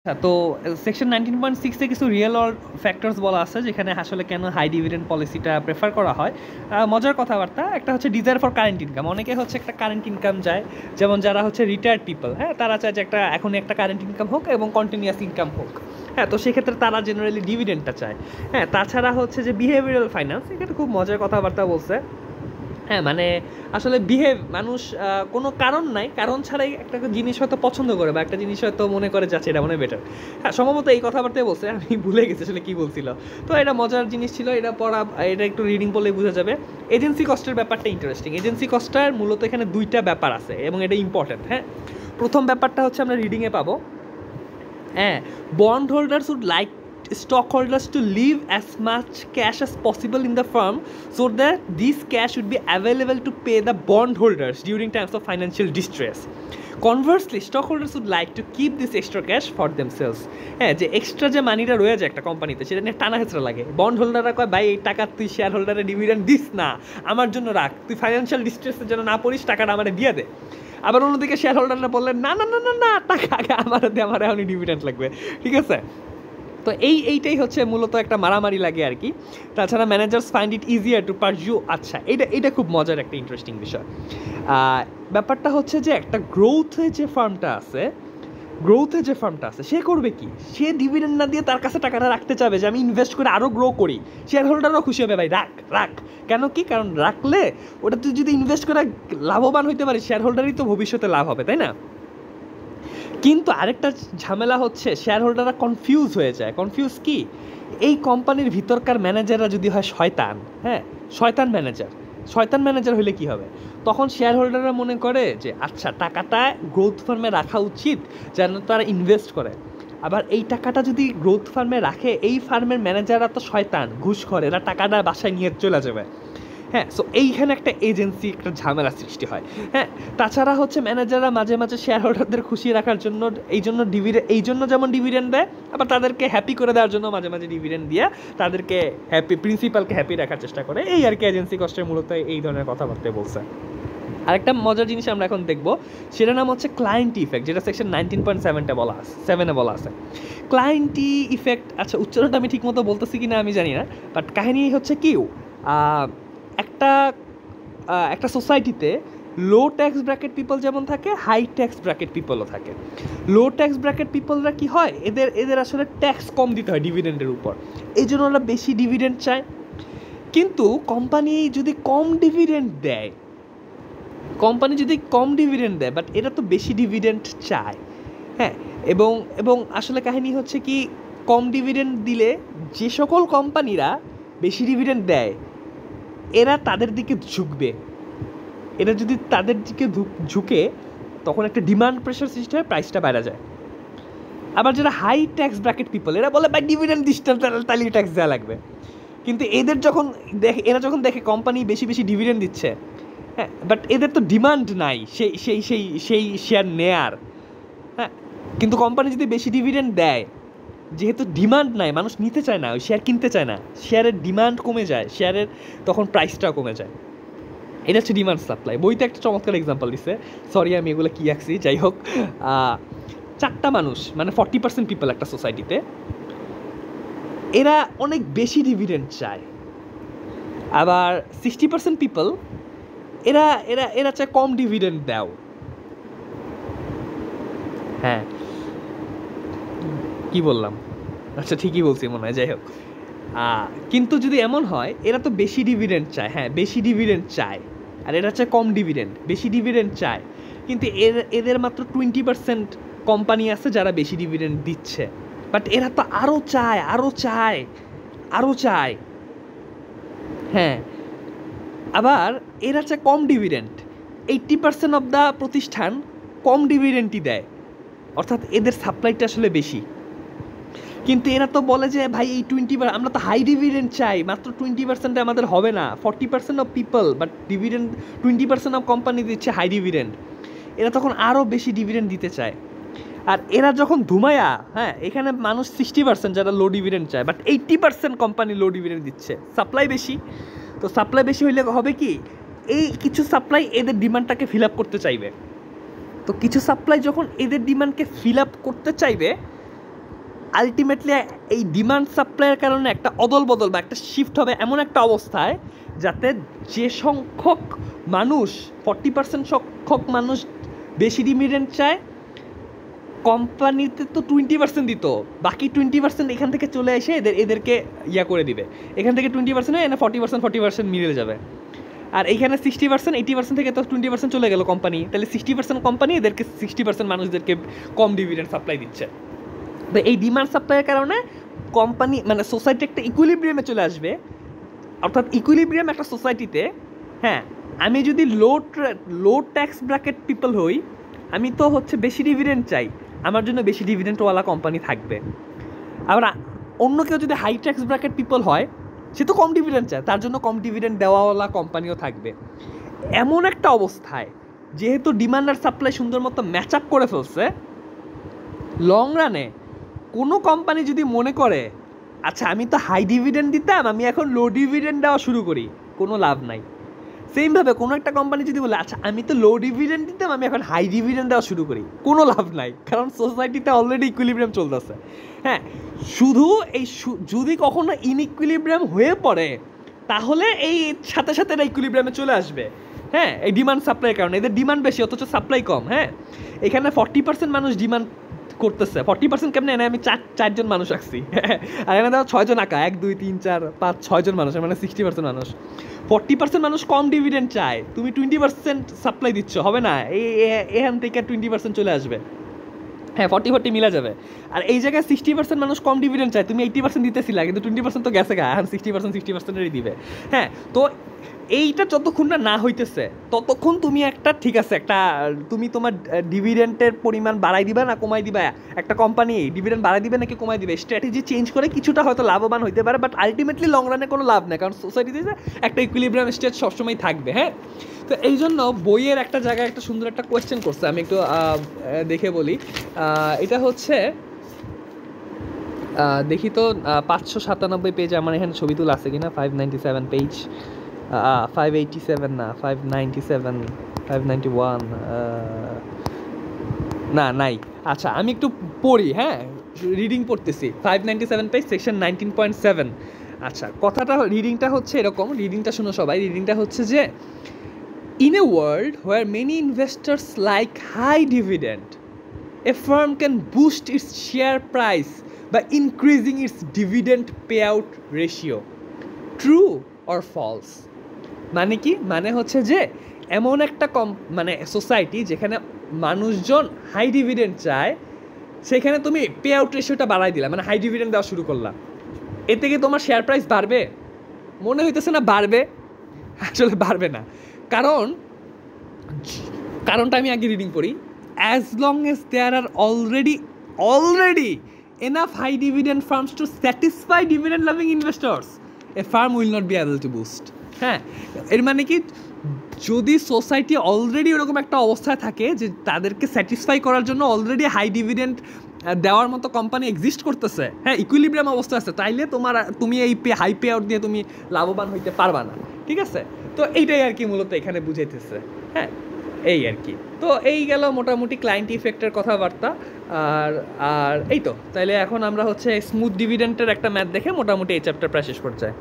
হ্যাঁ, তো সেকশন 19.6 এ কিছু রিয়েল ওয়ার্ল্ড ফ্যাক্টরস বলা আছে যেখানে আসলে কেন হাই ডিভিডেন্ড পলিসিটা প্রেফার করা হয়। মজার কথাবার্তা একটা হচ্ছে ডিজায়ার ফর কারেন্ট ইনকাম। অনেকে হচ্ছে একটা কারেন্ট ইনকাম যায়, যেমন যারা হচ্ছে রিটায়ার্ড পিপল, হ্যাঁ, তারা চায় যে এখনই একটা কারেন্ট ইনকাম হোক এবং কন্টিনিউয়াস ইনকাম হোক। হ্যাঁ, তো সেক্ষেত্রে তারা জেনারেলি ডিভিডেন্ডটা চায়। হ্যাঁ, তাছাড়া হচ্ছে যে বিহেভিয়ারাল ফাইন্যান্স, এখানে খুব মজার কথাবার্তা বলছে। হ্যাঁ, মানে আসলে মানুষ কোনো কারণ নাই, কারণ ছাড়াই একটা জিনিস হয়তো পছন্দ করে বা একটা জিনিস হয়তো মনে করে যাচ্ছে এটা মনে বেটার। হ্যাঁ, সম্ভবত এই কথাবার্তাই বলছে, আমি ভুলে গেছি আসলে কী বলছিল। তো এটা মজার জিনিস ছিল, এটা একটু রিডিং পড়লেই বোঝা যাবে। এজেন্সি কস্টের ব্যাপারটা ইন্টারেস্টিং। এজেন্সি কস্টটার মূলত এখানে দুইটা ব্যাপার আছে এবং এটা ইম্পর্টেন্ট। হ্যাঁ, প্রথম ব্যাপারটা হচ্ছে আমরা রিডিংয়ে পাবো, হ্যাঁ, bond holders would like stockholders to leave as much cash as possible in the firm so that this cash would be available to pay the bondholders during times of financial distress. Conversely, stockholders would like to keep this extra cash for themselves. হ্যাঁ, যে extra যে মানিটা রয়ে যায় একটা কোম্পানিতে, সেটা নিয়ে টানা হেঁচড়া লাগে। বন্ড হোল্ডাররা কয়, ভাই এই টাকা তুই শেয়ার হোল্ডারে ডিভিডেন্ড দিস না, আমার জন্য রাখ, তুই ফাইন্যান্সিয়াল ডিস্ট্রেসের জন্য না পড়িস, টাকাটা আমার দিয়ে দে। আবার অন্যদিকে শেয়ার হোল্ডাররা বললেন, না না না না না, টাকা আগে আমার এখনই ডিভিডেন্ড লাগবে। ঠিক আছে, তো এইটাই হচ্ছে মূলত একটা মারামারি লাগে আর কি। তাছাড়া managers find it easier to pursue. আচ্ছা, এটা খুব মজার একটা ইন্টারেস্টিং বিষয়। ব্যাপারটা হচ্ছে যে একটা গ্রোথে যে ফার্মটা আছে সে করবে কি, সে ডিভিডেন্ড না দিয়ে তার কাছে টাকাটা রাখতে চাবে যে আমি ইনভেস্ট করে আরও গ্রো করি। শেয়ার হোল্ডারও খুশি হবে, ভাই রাখ। কেন কি, কারণ রাখলে ওটা তুই যদি ইনভেস্ট করে লাভবান হইতে পারিস, শেয়ার হোল্ডারই তো ভবিষ্যতে লাভ হবে, তাই না? কিন্তু আরেকটা ঝামেলা হচ্ছে শেয়ার হোল্ডাররা কনফিউজ হয়ে যায়। কনফিউজ কি, এই কোম্পানির ভিতরকার ম্যানেজাররা যদি হয় শয়তান, হ্যাঁ, শয়তান ম্যানেজার হলে কি হবে, তখন শেয়ার হোল্ডাররা মনে করে যে আচ্ছা টাকাটা গ্রোথ ফার্মে রাখা উচিত যেন তারা ইনভেস্ট করে। আবার এই টাকাটা যদি গ্রোথ ফার্মে রাখে, এই ফার্মের ম্যানেজাররা তো শয়তান, ঘুষখোর, এরা টাকাটা বাসায় নিয়ে চলে যাবে। হ্যাঁ, সো এইখানে একটা একটা ঝামেলা সৃষ্টি হয়। হ্যাঁ, তাছাড়া হচ্ছে ম্যানেজাররা মাঝে মাঝে শেয়ার হোল্ডারদের খুশি রাখার জন্য এই জন্য যেমন ডিভিডেন্ড দেয়, আবার তাদেরকে হ্যাপি করে দেওয়ার জন্য মাঝে মাঝে ডিভিডেন্ড দিয়ে তাদেরকে প্রিন্সিপালকে হ্যাপি রাখার চেষ্টা করে। এই আর কি এজেন্সি কস্টের মূলত এই ধরনের কথাবার্তা বলছে। আরেকটা মজার জিনিস আমরা এখন দেখবো, সেটার নাম হচ্ছে ক্লায়েন্ট ইফেক্ট, যেটা সেকশন 19.7 বলা আছে। ক্লায়েন্ট ইফেক্ট, আচ্ছা উচ্চারণটা আমি ঠিকমতো বলতেছি কিনা আমি জানি না, বাট কাহিনী হচ্ছে কি, একটা সোসাইটিতে লো ট্যাক্স ব্র্যাকেট পিপল যেমন থাকে, হাই ট্যাক্স ব্র্যাকেট পিপলও থাকে। লো ট্যাক্স ব্র্যাকেট পিপলরা কি হয়, এদের আসলে ট্যাক্স কম দিতে হয় ডিভিডেন্ডের উপর, এই জন্য ওরা বেশি ডিভিডেন্ড চায়। কিন্তু কোম্পানি যদি কম ডিভিডেন্ড দেয়, বাট এরা তো বেশি ডিভিডেন্ড চায়। হ্যাঁ, এবং আসলে কাহিনী হচ্ছে কি, কম ডিভিডেন্ড দিলে যে সকল কোম্পানিরা বেশি ডিভিডেন্ড দেয় এরা তাদের দিকে ঝুঁকবে। এরা যদি তাদের দিকে ঝুঁকে, তখন একটা ডিমান্ড প্রেশার সৃষ্টি হয়, প্রাইসটা বেড়ে যায়। আবার যারা হাই ট্যাক্স ব্র্যাকেট পিপল, এরা বলে ভাই ডিভিডেন্ড দিস, তাহলে ট্যাক্স দেওয়া লাগবে। কিন্তু এরা যখন দেখে কোম্পানি বেশি বেশি ডিভিডেন্ড দিচ্ছে, হ্যাঁ, বাট এদের তো ডিমান্ড নাই সেই শেয়ার নেয়ার। হ্যাঁ, কিন্তু কোম্পানি যদি বেশি ডিভিডেন্ড দেয়, যেহেতু ডিমান্ড নাই, মানুষ নিতে চায় না, ওই শেয়ার কিনতে চায় না, শেয়ারের ডিমান্ড কমে যায়, শেয়ারের তখন প্রাইসটাও কমে যায়। এটা হচ্ছে ডিমান্ড সাপ্লাই। বইতে একটা চমৎকার এক্সাম্পল দিচ্ছে, সরি আমি এগুলো কি আঁকছি, যাই হোক, 4টা মানুষ মানে 40% পিপল একটা সোসাইটিতে, এরা অনেক বেশি ডিভিডেন্ড চায়। আবার 60% পিপল এরা এরা এরা চায় কম ডিভিডেন্ড দাও। হ্যাঁ, কি বললাম, আচ্ছা ঠিকই বলছি মনে হয়, যাই হোক। কিন্তু যদি এমন হয়, এরা তো বেশি ডিভিডেন্ড চায়, হ্যাঁ বেশি ডিভিডেন্ড চায়, আর এরা চায় কম ডিভিডেন্ড, বেশি ডিভিডেন্ড চায়, কিন্তু এদের মাত্র 20% কোম্পানি আছে যারা বেশি ডিভিডেন্ড দিচ্ছে, বাট এরা তো আরও চায়। হ্যাঁ, আবার এরা চায় কম ডিভিডেন্ড, 80% অফ দ্য প্রতিষ্ঠান কম ডিভিডেন্ডই দেয়, অর্থাৎ এদের সাপ্লাইটা আসলে বেশি। কিন্তু এরা তো বলে যে ভাই এই 20%, আমরা তো হাই ডিভিডেন্ড চাই, মাত্র 20% আমাদের হবে না, 40% of people, but dividend 20% of company দিচ্ছে হাই ডিভিডেন্ড, এরা তখন আরও বেশি ডিভিডেন্ড দিতে চায়। আর এরা যখন ধুমায়া, হ্যাঁ, এখানে মানুষ 60% যারা লো ডিভিডেন্ড চায়, বাট 80% কোম্পানি লো ডিভিডেন্ড দিচ্ছে, সাপ্লাই বেশি। তো সাপ্লাই বেশি হইলে হবে কি, এই কিছু সাপ্লাই এদের ডিমান্ডটাকে ফিল আপ করতে চাইবে। তো কিছু সাপ্লাই যখন এদের ডিমান্ডকে ফিল আপ করতে চাইবে, আলটিমেটলি এই ডিমান্ড সাপ্লাইয়ের কারণে একটা অদল বদল বা একটা শিফট হবে এমন একটা অবস্থায় যাতে যে সংখ্যক মানুষ 40% সংখ্যক মানুষ বেশি ডিভিডেন্ড চায়, কোম্পানিতে তো 20% দিত, বাকি 20% এখান থেকে চলে এসে এদেরকে ইয়া করে দিবে, এখান থেকে 20% এনে 40% মিলে যাবে। আর এইখানে 60% 80% থেকে তো 20% চলে গেল কোম্পানি, তাহলে 60% কোম্পানি এদেরকে 60% মানুষদেরকে কম ডিভিডেন্ড সাপ্লাই দিচ্ছে। তো এই ডিমান্ড সাপ্লাইয়ের কারণে কোম্পানি মানে সোসাইটি একটা ইকুইলিব্রিয়ামে চলে আসবে। অর্থাৎ ইকুইলিব্রিয়াম একটা সোসাইটিতে, হ্যাঁ, আমি যদি লো ট্যাক্স ব্র্যাকেট পিপল হই, আমি তো হচ্ছে বেশি ডিভিডেন্ড চাই, আমার জন্য বেশি ডিভিডেন্টওয়ালা কোম্পানি থাকবে। আবার অন্য কেউ যদি হাই ট্যাক্স ব্র্যাকেট পিপল হয়, সে তো কম ডিভিডেন্ড চায়, তার জন্য কম ডিভিডেন্ড দেওয়াওয়ালা কোম্পানিও থাকবে। এমন একটা অবস্থায় যেহেতু ডিমান্ড আর সাপ্লাই সুন্দর মতো ম্যাচ আপ করে ফেলছে, লং রানে কোনো কোম্পানি যদি মনে করে আচ্ছা আমি তো হাই ডিভিডেন্ড দিতাম, আমি এখন লো ডিভিডেন্ড দেওয়া শুরু করি, কোনো লাভ নাই। সেমভাবে কোনো একটা কোম্পানি যদি বলে আচ্ছা আমি তো লো ডিভিডেন্ড দিতাম, আমি এখন হাই ডিভিডেন্ড দেওয়া শুরু করি, কোনো লাভ নাই, কারণ সোসাইটিতে অলরেডি ইকুইলিব্রিয়াম চলতেছে। হ্যাঁ, শুধু এই যদি কখনো ইনইকুইলিব্রিয়াম হয়ে পড়ে, তাহলে এই সাথে সাথে এটা ইকুইলিব্রিয়ামে চলে আসবে। হ্যাঁ, এই ডিমান্ড সাপ্লাইয়ের কারণে এদের ডিমান্ড বেশি অথচ সাপ্লাই কম। হ্যাঁ, এখানে 40% মানুষ ডিমান্ড করতেছে, 40% কেমনে এনে আমি চারজন মানুষ রাখছি, আর এনে দাও 6 জন আঁকা, 1 2 3 4 5 6 জন মানুষ, মানে 60% মানুষ। 40% মানুষ কম ডিভিডেন্ড চায়, তুমি 20% সাপ্লাই দিচ্ছ, হবে না, এখান থেকে 20% চলে আসবে। হ্যাঁ, 40-40 মিলা যাবে। আর এই জায়গায় 60% মানুষ কম ডিভিডেন্ড চায়, তুমি 80% দিতেছিলা, কিন্তু 20% তো গেছে গা, এখন 60%-60%এরই দিবে। হ্যাঁ, তো এইটা যতক্ষণ না হইতেছে ততক্ষণ তুমি একটা ঠিক আছে, একটা তুমি তোমার ডিভিডেন্টের পরিমাণ বাড়াই দিবা না কমাই দিবা, একটা কোম্পানি ডিভিডেন্ট বাড়াই দিবে নাকি কমাই দিবে, স্ট্র্যাটেজি চেঞ্জ করে কিছুটা হয়তো লাভবান হইতে পারে, বাট আলটিমেটলি লং রানে কোনো লাভ নেই, কারণ সোসাইটিতে একটা ইকুইলিব্রিয়াম স্টেট সবসময় থাকবে। হ্যাঁ, তো এই জন্য বইয়ের একটা জায়গায় একটা সুন্দর একটা কোয়েশ্চেন করছে, আমি একটু দেখে বলি। এটা হচ্ছে দেখি তো 597 পেজ, আমার এখানে ছবি তুলে আছে কিনা, 597 পেজ, 587 না, 597, 591 না, নাই। আচ্ছা, আমি একটু পড়ি, হ্যাঁ, রিডিং পড়তেছি, 597 পেজ, সেকশন 19.7। আচ্ছা, কথাটা রিডিংটা হচ্ছে এরকম, রিডিংটা শুনো সবাই। রিডিংটা হচ্ছে যে in a world where many investors like high dividend, a firm can boost its share price by increasing its dividend payout ratio. True or false? মানে কি, মানে হচ্ছে যে এমন একটা মানে সোসাইটি যেখানে মানুষজন হাই ডিভিডেন্ড চায়, সেখানে তুমি পে আউট রেশিওটা বাড়াই দিলা, মানে হাই ডিভিডেন্ড দেওয়া শুরু করলা, এতে কি তোমার শেয়ার প্রাইস বাড়বে? মনে হইতেছে না বাড়বে, আসলে বাড়বে না। কারণটা আমি আগে রিডিং করি। As long as there are already enough high dividend firms to satisfy dividend loving investors, a firm will not be able to boost. হ্যাঁ, এর মানে কি, যদি সোসাইটি অলরেডি ওরকম একটা অবস্থায় থাকে যে তাদেরকে স্যাটিসফাই করার জন্য অলরেডি হাই ডিভিডেন্ড দেওয়ার মতো কোম্পানি এক্সিস্ট করতেছে, হ্যাঁ, ইকুইলিব্রিয়াম অবস্থা আছে, তাইলে তুমি এই হাই পে আউট দিয়ে তুমি লাভবান হইতে পারবা না। ঠিক আছে, তো এইটাই আর কি মূলত এখানে বুঝাইতেছে। হ্যাঁ, এই আর কি। তো এই গেল মোটামুটি ক্লায়েন্ট ইফেক্টের কথাবার্তা। আর এই তো, তাইলে এখন আমরা হচ্ছে স্মুথ ডিভিডেন্টের একটা ম্যাথ দেখে মোটামুটি এই চ্যাপ্টার প্রায় শেষ পর্যায়ে।